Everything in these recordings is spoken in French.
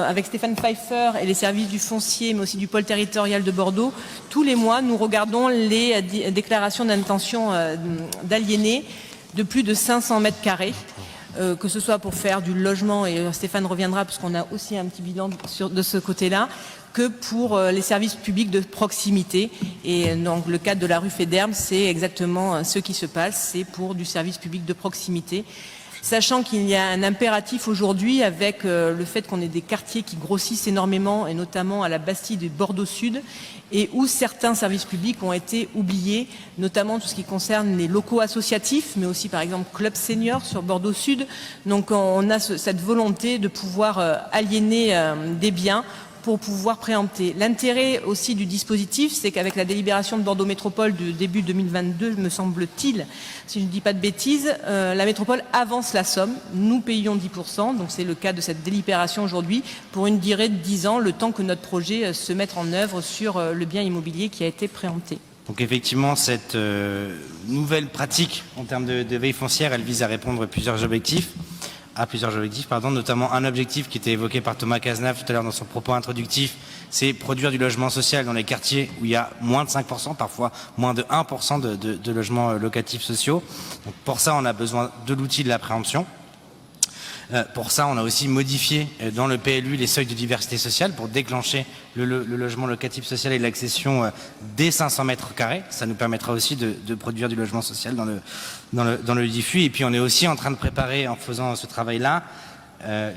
avec Stéphane Pfeiffer et les services du foncier, mais aussi du pôle territorial de Bordeaux, tous les mois, nous regardons les déclarations d'intention d'aliéner de plus de 500 mètres carrés, que ce soit pour faire du logement, et Stéphane reviendra parce qu'on a aussi un petit bilan de ce côté-là, que pour les services publics de proximité. Et donc le cadre de la rue Féderbe, c'est exactement ce qui se passe, c'est pour du service public de proximité. Sachant qu'il y a un impératif aujourd'hui avec le fait qu'on ait des quartiers qui grossissent énormément, et notamment à la Bastide et Bordeaux Sud, et où certains services publics ont été oubliés, notamment tout ce qui concerne les locaux associatifs, mais aussi par exemple Club Senior sur Bordeaux Sud. Donc on a cette volonté de pouvoir aliéner des biens pour pouvoir préempter. L'intérêt aussi du dispositif, c'est qu'avec la délibération de Bordeaux Métropole de début 2022, me semble-t-il, si je ne dis pas de bêtises, la métropole avance la somme. Nous payons 10%, donc c'est le cas de cette délibération aujourd'hui, pour une durée de 10 ans, le temps que notre projet se mette en œuvre sur le bien immobilier qui a été préempté. Donc effectivement, cette nouvelle pratique en termes de veille foncière, elle vise à répondre à plusieurs objectifs, notamment un objectif qui était évoqué par Thomas Cazenave tout à l'heure dans son propos introductif, c'est produire du logement social dans les quartiers où il y a moins de 5%, parfois moins de 1% de logements locatifs sociaux. Donc pour ça, on a besoin de l'outil de la préemption. Pour ça, on a aussi modifié dans le PLU les seuils de diversité sociale pour déclencher le logement locatif social et l'accession des 500 mètres carrés. Ça nous permettra aussi de produire du logement social dans le diffus. Et puis on est aussi en train de préparer, en faisant ce travail-là,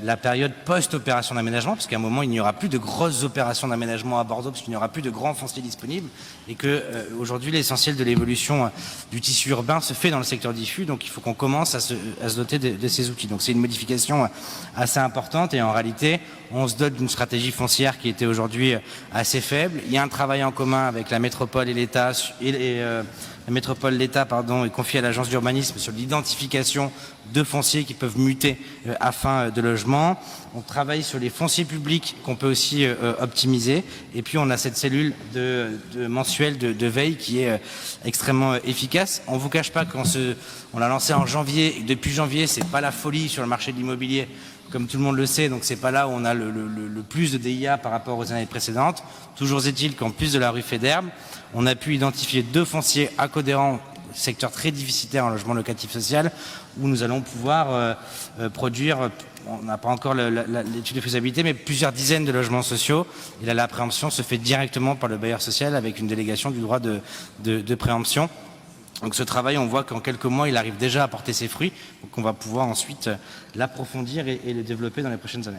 la période post-opération d'aménagement, parce qu'à un moment, il n'y aura plus de grosses opérations d'aménagement à Bordeaux, parce qu'il n'y aura plus de grands fonciers disponibles, et que aujourd'hui, l'essentiel de l'évolution du tissu urbain se fait dans le secteur diffus, donc il faut qu'on commence à se doter de ces outils. Donc c'est une modification assez importante, et en réalité, on se dote d'une stratégie foncière qui était aujourd'hui assez faible. Il y a un travail en commun avec la métropole et l'État, l'État est confié à l'agence d'urbanisme sur l'identification de fonciers qui peuvent muter à fin de logement. On travaille sur les fonciers publics qu'on peut aussi optimiser. Et puis on a cette cellule mensuelle de veille qui est extrêmement efficace. On ne vous cache pas qu'on l'a lancé en janvier. Et depuis janvier, c'est pas la folie sur le marché de l'immobilier, comme tout le monde le sait, donc c'est pas là où on a le plus de DIA par rapport aux années précédentes. Toujours est-il qu'en plus de la rue Féderbe, on a pu identifier 2 fonciers à Codéran, secteur très déficitaire en logement locatif social, où nous allons pouvoir produire, on n'a pas encore l'étude de faisabilité, mais plusieurs dizaines de logements sociaux. Et là, la préemption se fait directement par le bailleur social avec une délégation du droit de préemption. Donc ce travail, on voit qu'en quelques mois, il arrive déjà à porter ses fruits. Donc on va pouvoir ensuite l'approfondir et le développer dans les prochaines années.